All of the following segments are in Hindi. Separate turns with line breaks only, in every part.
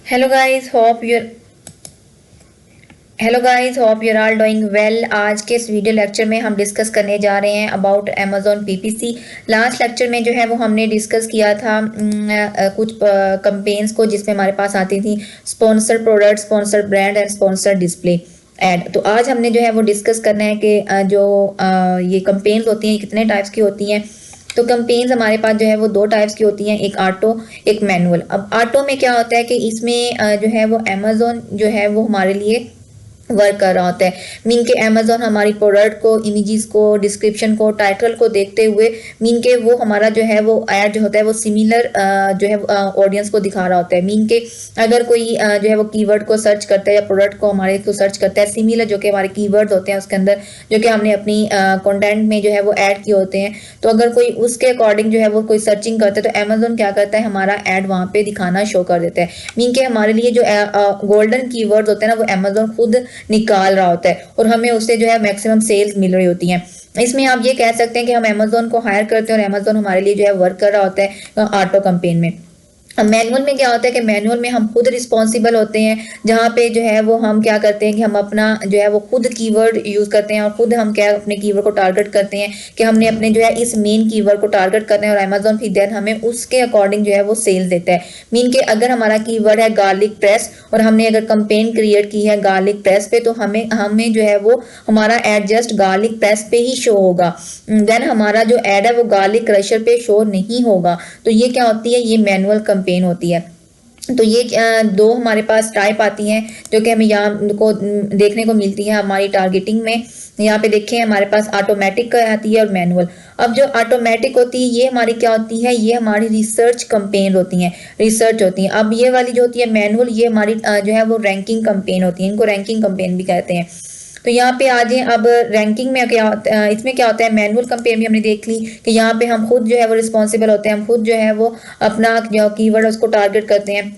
Hello guys hope you're hello guys hope you're all doing well. आज के इस वीडियो लेक्चर में हम डिस्कस करने जा रहे हैं about Amazon PPC. Last lecture में जो है वो हमने डिस्कस किया था कुछ कंपेन्स को जिसमें हमारे पास आती थी sponsor product, sponsor brand and sponsor display ad. तो आज हमने जो है वो डिस्कस करना है कि ये कंपेन्स होती हैं कितने टाइप्स की होती हैं। तो कंपेन्स हमारे पास जो है वो दो टाइप्स की होती हैं, एक ऑटो एक मैनुअल। अब ऑटो में क्या होता है कि इसमें जो है वो अमेजोन जो है वो हमारे लिए वर्क कर रहा होता है। मीन के अमेजोन हमारी प्रोडक्ट को, इमेजेस को, डिस्क्रिप्शन को, टाइटल को देखते हुए मीन के वो हमारा जो है वो ऐड जो होता है वो सिमिलर जो है ऑडियंस को दिखा रहा होता है। मीन के अगर कोई जो है वो कीवर्ड को सर्च करता है या प्रोडक्ट को हमारे को सर्च करता है सिमिलर जो कि हमारे कीवर्ड होते हैं उसके अंदर जो कि हमने अपनी कंटेंट में जो है वो ऐड किए होते हैं, तो अगर कोई उसके अकॉर्डिंग जो है वो कोई सर्चिंग करता है तो अमेजोन क्या करता है हमारा ऐड वहां पे दिखाना शो कर देता है। मीन के हमारे लिए जो गोल्डन कीवर्ड होते हैं ना वो अमेजोन खुद निकाल रहा होता है और हमें उससे जो है मैक्सिमम सेल्स मिल रही होती हैं। इसमें आप ये कह सकते हैं कि हम अमेजोन को हायर करते हैं और अमेजोन हमारे लिए जो है वर्क कर रहा होता है ऑटो कैंपेन में। मैनुअल में क्या होता है कि मैनुअल में हम खुद रिस्पॉन्सिबल होते हैं, जहाँ पे जो है वो हम क्या करते हैं कि हम अपना जो है वो खुद कीवर्ड यूज करते हैं और खुद हम क्या अपने कीवर्ड को टारगेट करते हैं कि हमने अपने जो है इस मेन कीवर्ड को टारगेट करना है और अमेजोन फिर देन हमें उसके अकॉर्डिंग जो है वो सेल्स देता है। मीन के अगर हमारा कीवर्ड है गार्लिक प्रेस और हमने अगर कंपेन क्रिएट की है गार्लिक प्रेस पे तो हमें हमें जो है वो हमारा एड जस्ट गार्लिक प्रेस पे ही शो होगा। देन हमारा जो एड है वो गार्लिक क्रशर पे शो नहीं होगा। तो ये क्या होती है, ये मैनुअल कंपेन होती है। तो ये दो हमारे पास टाइप आती हैं जो कि हमें यहाँ को देखने को मिलती है हमारी टारगेटिंग में। यहाँ पे देखें हमारे पास ऑटोमेटिक आती है और मैनुअल। अब जो ऑटोमेटिक होती है ये हमारी क्या होती है, ये हमारी रिसर्च कंपेन होती हैं, रिसर्च होती हैं। अब ये वाली जो होती है मैनुअल ये हमारी जो है वो रैंकिंग कंपेन होती है, इनको रैंकिंग कंपेन भी कहते हैं। तो यहाँ पे आ जाए अब रैंकिंग में क्या इसमें क्या होता है, मैनुअल कंपेयर भी हमने देख ली कि यहाँ पे हम खुद जो है वो रिस्पॉन्सिबल होते हैं, हम खुद जो है वो अपना जो कीवर्ड है उसको टारगेट करते हैं।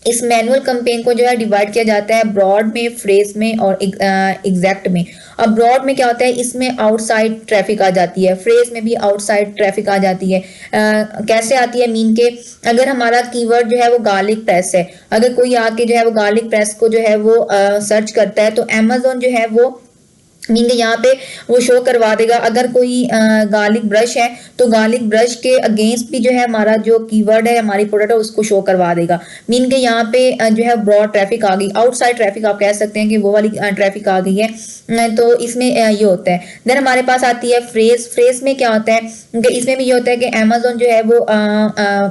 इस मैनुअल कंपेन को जो है डिवाइड किया जाता है ब्रॉड में, फ्रेज में और एग्जैक्ट में। अब ब्रॉड में क्या होता है, इसमें आउटसाइड ट्रैफिक आ जाती है, फ्रेज में भी आउटसाइड ट्रैफिक आ जाती है। कैसे आती है, मीन के अगर हमारा कीवर्ड जो है वो गार्लिक प्रेस है, अगर कोई आके जो है वो गार्लिक प्रेस को जो है वो सर्च करता है तो अमेजोन जो है वो मीन यहाँ पे वो शो करवा देगा। अगर कोई गार्लिक ब्रश है तो गार्लिक ब्रश के अगेंस्ट भी जो है हमारा जो कीवर्ड है हमारी प्रोडक्ट है उसको शो करवा देगा। मीन के यहाँ पे जो है ब्रॉड ट्रैफिक आ गई, आउटसाइड ट्रैफिक आप कह सकते हैं कि वो वाली ट्रैफिक आ गई है। तो इसमें ये होता है। देन हमारे पास आती है फ्रेज। फ्रेज में क्या होता है कि इसमें भी ये होता है कि अमेजोन जो है वो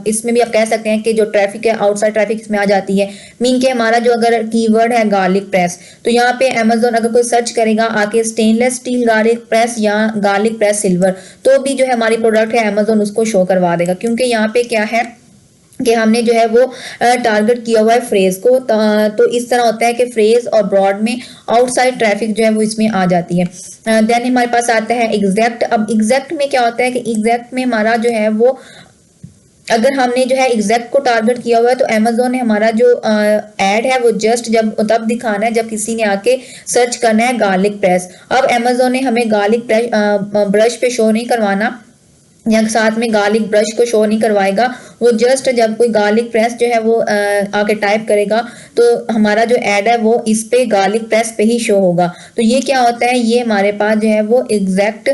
इसमें भी आप कह सकते हैं कि जो ट्रैफिक है आउटसाइड ट्रैफिक इसमें आ जाती है। मीन के हमारा जो अगर कीवर्ड है गार्लिक प्रेस तो यहाँ पे अमेजोन अगर कोई सर्च करेगा आके स्टेनलेस स्टील गार्लिक प्रेस या गार्लिक प्रेस सिल्वर तो भी जो है हमारी प्रोडक्ट है अमेजोन उसको शो करवा देगा, क्योंकि यहाँ पे क्या है कि हमने जो है वो टारगेट किया हुआ है फ्रेज को। तो इस तरह होता है कि फ्रेज और ब्रॉड में आउटसाइड ट्रैफिक जो है वो इसमें आ जाती है। देन हमारे पास आता है एग्जैक्ट। अब एग्जैक्ट में क्या होता है कि एग्जैक्ट में हमारा जो है वो अगर हमने जो है एग्जैक्ट को टारगेट किया हुआ है तो अमेजोन ने हमारा जो एड है वो जस्ट जब तब दिखाना है जब किसी ने आके सर्च करना है गार्लिक प्रेस। अब अमेजोन ने हमें गार्लिक ब्रश पे शो नहीं करवाना या साथ में गार्लिक ब्रश को शो नहीं करवाएगा, वो जस्ट जब कोई गार्लिक प्रेस जो है वो आके टाइप करेगा तो हमारा जो एड है वो इस पे गार्लिक प्रेस पे ही शो होगा। तो ये क्या होता है, ये हमारे पास जो है वो एग्जैक्ट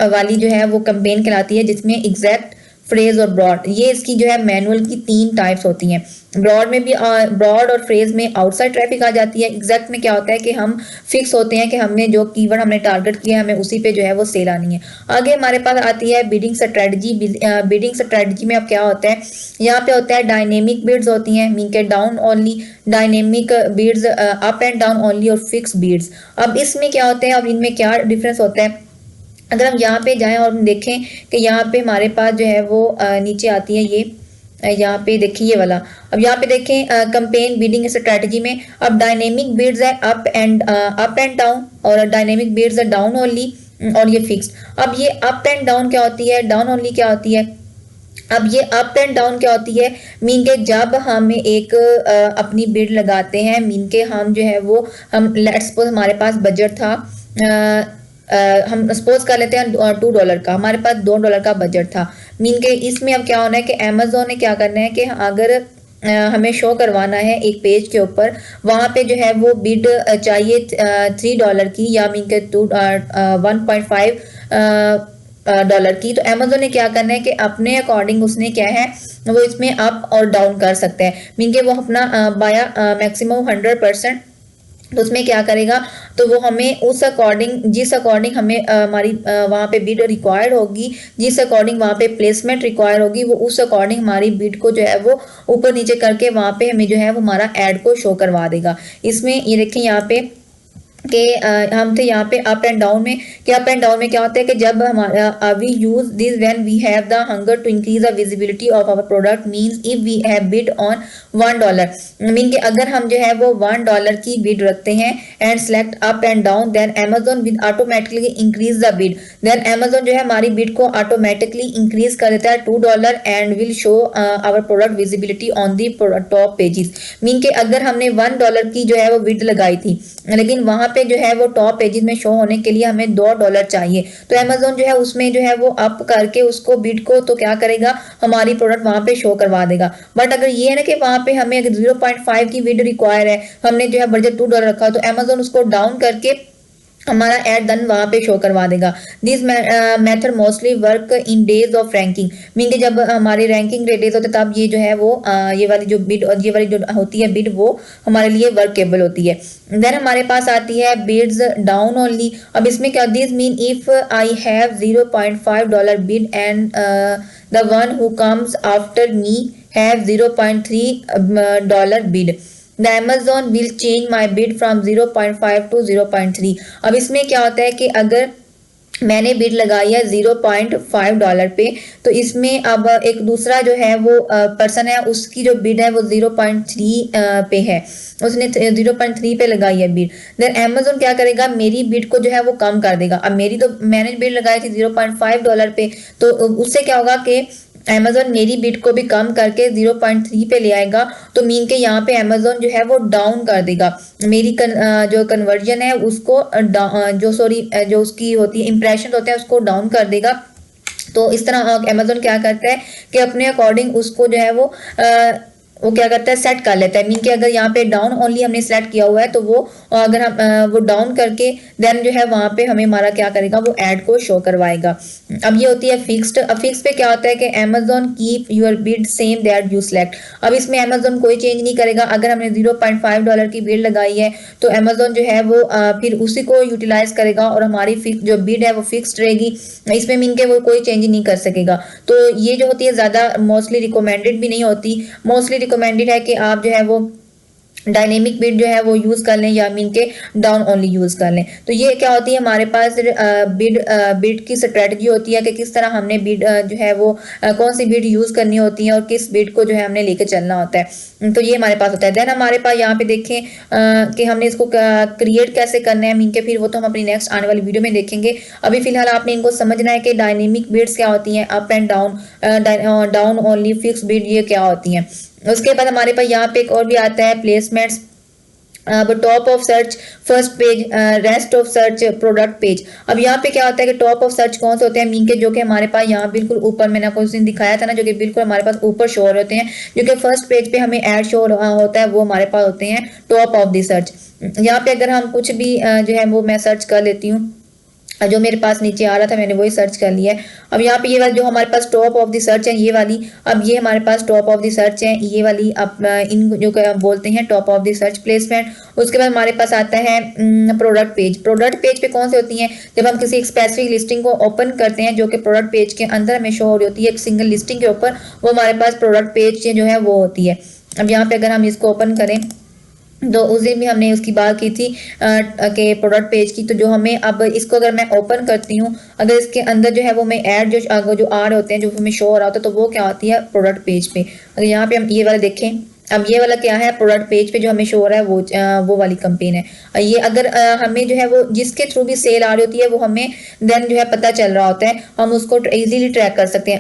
वाली जो है वो कंपेन कहलाती है जिसमें एग्जैक्ट, फ्रेज और ब्रॉड, ये इसकी जो है मैनुअल की तीन टाइप्स होती हैं। ब्रॉड में भी ब्रॉड और फ्रेज में आउटसाइड ट्रैफिक आ जाती है। एग्जैक्ट में क्या होता है कि हम फिक्स होते हैं कि हमने जो कीवर्ड हमने टारगेट किया है हमें उसी पे जो है वो सेल आनी है। आगे हमारे पास आती है बिडिंग स्ट्रेटजी। बिडिंग स्ट्रेटजी में अब क्या होता है, यहाँ पे होता है डायनेमिक बिड्स होती हैं, मीन के down only, dynamic bids up and down only और फिक्स बिड्स। अब इसमें क्या होते हैं, अब इनमें क्या डिफरेंस होता है। अगर हम यहाँ पे जाएं और हम देखें कि यहाँ पे हमारे पास जो है वो नीचे आती है ये यहाँ पे देखिए ये वाला। अब यहाँ पे देखें कंपेन बिडिंग स्ट्रेटजी में अब डायनेमिक बिड्स है अप एंड डाउन और डायनेमिक बिड्स है डाउन ओनली और ये फिक्स्ड। अब ये अप एंड डाउन क्या होती है, डाउन ओनली क्या होती है। अब ये अप एंड डाउन क्या होती है, मीन के जब हम एक अपनी बिड लगाते हैं, मीन के हम जो है वो हम लेट्स सपोज हमारे पास बजट था हम सपोज कर लेते हैं $2 का, हमारे पास $2 का बजट था। मीन के इसमें अब क्या होना है कि अमेजोन ने क्या करना है कि अगर हमें शो करवाना है एक पेज के ऊपर, वहाँ पे जो है वो बिड चाहिए $3 की या मीन के 1.5 डॉलर की। तो अमेजोन ने क्या करना है कि अपने अकॉर्डिंग उसने क्या है वो इसमें अप और डाउन कर सकते हैं, मीन के वो अपना बाया मैक्सिमम 100%। तो उसमें क्या करेगा, तो वो हमें उस अकॉर्डिंग जिस अकॉर्डिंग हमें हमारी वहाँ पे बिड रिक्वायर्ड होगी, जिस अकॉर्डिंग वहाँ पे प्लेसमेंट रिक्वायर होगी, वो उस अकॉर्डिंग हमारी बिड को जो है वो ऊपर नीचे करके वहाँ पे हमें जो है वो हमारा एड को शो करवा देगा। इसमें ये देखें यहाँ पे कि हम थे यहाँ पे अप एंड डाउन में, कि अप एंड डाउन में क्या होता है कि जब हमारा we use this when we have the hunger to increase the visibility of our product, means if we have bid on $1, mean कि अगर हम जो है वो $1 की बिड रखते हैं and select up and down, then Amazon will automatically increase the bid, then Amazon जो है हमारी बिड को ऑटोमेटिकली इंक्रीज कर देता है $2 and will show our product visibility on the top pages. Mean के अगर हमने $1 की जो है वो बिड लगाई थी, लेकिन वहां पे जो है वो टॉप पेजेस में शो होने के लिए हमें $2 चाहिए, तो अमेजोन जो है उसमें जो है वो अप करके उसको बिड को तो क्या करेगा, हमारी प्रोडक्ट वहां पे शो करवा देगा। बट अगर ये है ना कि वहां पे हमें अगर 0.5 की बिड रिक्वायर है, हमने जो है बजट $2 रखा, तो अमेजोन उसको डाउन करके हमारा एड डन वहां पे शो करवा देगा। This method mostly work in days of ranking, mean के जब हमारे रैंकिंग डेज होते तब ये जो है वो ये वाली जो बिड और ये वाली जो होती है बिड वो हमारे लिए वर्केबल होती है। देन हमारे पास आती है बिड्स डाउन ओनली। अब इसमें क्या, this mean if I have $0.5 bid and the one who comes after me have $0.3 bid, the Amazon will change my bid from 0.5 to 0.3। अब इसमें क्या होता है कि अगर मैंने बिड लगाई है $0.5 पे, तो इसमें अब एक दूसरा जो है वो पर्सन है, उसकी जो बिड है वो 0.3 पे है, उसने 0.3 पे लगाई है बिड। देन अमेजोन क्या करेगा, मेरी बिड को जो है वो कम कर देगा। अब मेरी तो मैंने बिड लगाई थी $0.5 पे, तो उससे क्या होगा कि अमेजोन मेरी बिड को भी कम करके 0.3 पे ले आएगा, तो मीन के यहाँ पे अमेजोन जो है वो डाउन कर देगा मेरी जो कन्वर्जन है उसको जो उसकी होती है इंप्रेशन होते हैं उसको डाउन कर देगा। तो इस तरह अमेजोन क्या करता है कि अपने अकॉर्डिंग उसको जो है वो क्या करता है, सेट कर लेता है। मीन कि अगर यहाँ पे डाउन ओनली हमने सेलेक्ट किया हुआ है, तो वो अगर हम वो डाउन करके देन जो है वहां पे हमें हमारा क्या करेगा, वो एड को शो करवाएगा। अब ये होती है फिक्स्ड। अब फिक्स पे क्या होता है कि Amazon keep your bid same that you select. अब इसमें अमेजोन कोई चेंज नहीं करेगा। अगर हमने $0.5 की बिड लगाई है, तो अमेजोन जो है वो फिर उसी को यूटिलाइज करेगा और हमारी जो बिड है वो फिक्स्ड रहेगी। इसमें मीन के वो कोई चेंज नहीं कर सकेगा। तो ये जो होती है ज्यादा मोस्टली रिकमेंडेड भी नहीं होती। मोस्टली रिकमेंडेड है कि आप जो है वो डायनेमिक बिड जो है वो यूज कर लें या मीन के डाउन ओनली यूज कर लें। तो ये क्या होती है, हमारे पास बिड की स्ट्रेटजी होती है कि किस तरह हमने बिड जो है वो कौन सी बिड यूज करनी होती है और किस बिड को जो है हमने लेके चलना होता है। तो ये हमारे पास होता है। देन हमारे पास यहाँ पे देखें कि हमने इसको क्रिएट कैसे करना है, मीन के फिर वो तो हम अपनी नेक्स्ट आने वाली वीडियो में देखेंगे। अभी फिलहाल आपने इनको समझना है कि डायनेमिक बिड्स क्या होती हैं, up and down only, fix bid ये क्या होती हैं। उसके बाद हमारे पास यहाँ पे एक और भी आता है placements, top of search, first page, rest of search, product page. अब यहाँ पे क्या होता है कि टॉप ऑफ सर्च कौन से होते हैं, मीन के जो कि हमारे पास यहाँ बिल्कुल ऊपर मैंने आपको उस दिन दिखाया था ना, जो कि बिल्कुल हमारे पास ऊपर शो हो रहे होते हैं, जो कि फर्स्ट पेज पे हमें ऐड शो होता है, वो हमारे पास होते हैं टॉप ऑफ द सर्च। यहाँ पे अगर हम कुछ भी जो है वो मैं सर्च कर लेती हूँ, जो मेरे पास नीचे आ रहा था मैंने वही सर्च कर लिया है। अब यहाँ पे ये वाली जो हमारे पास टॉप ऑफ द सर्च है ये वाली, अब ये हमारे पास टॉप ऑफ द सर्च है ये वाली, अब इन जो बोलते हैं top of the search placement. उसके बाद हमारे पास आता है प्रोडक्ट पेज। प्रोडक्ट पेज पे कौन से होती हैं, जब हम किसी एक स्पेसिफिक लिस्टिंग को ओपन करते हैं जो कि प्रोडक्ट पेज के अंदर हमें शो हो रही होती है एक सिंगल लिस्टिंग के ऊपर, वो हमारे पास प्रोडक्ट पेज जो है वो होती है। अब यहाँ पे अगर हम इसको ओपन करें तो उस दिन भी हमने उसकी बात की थी कि प्रोडक्ट पेज की। तो जो हमें अब इसको अगर मैं ओपन करती हूँ, अगर इसके अंदर जो है वो मैं ऐड जो आ रहे होते हैं जो हमें शो हो रहा होता है, तो वो क्या होती है प्रोडक्ट पेज पे। अगर यहाँ पे हम ये वाला देखें, अब ये वाला क्या है, प्रोडक्ट पेज पे जो हमें शो हो रहा है वो वाली कंपेन है ये। अगर हमें जो है वो जिसके थ्रू भी सेल आ रही होती है वो हमें देन जो है पता चल रहा होता है, हम उसको इजीली ट्रैक कर सकते हैं।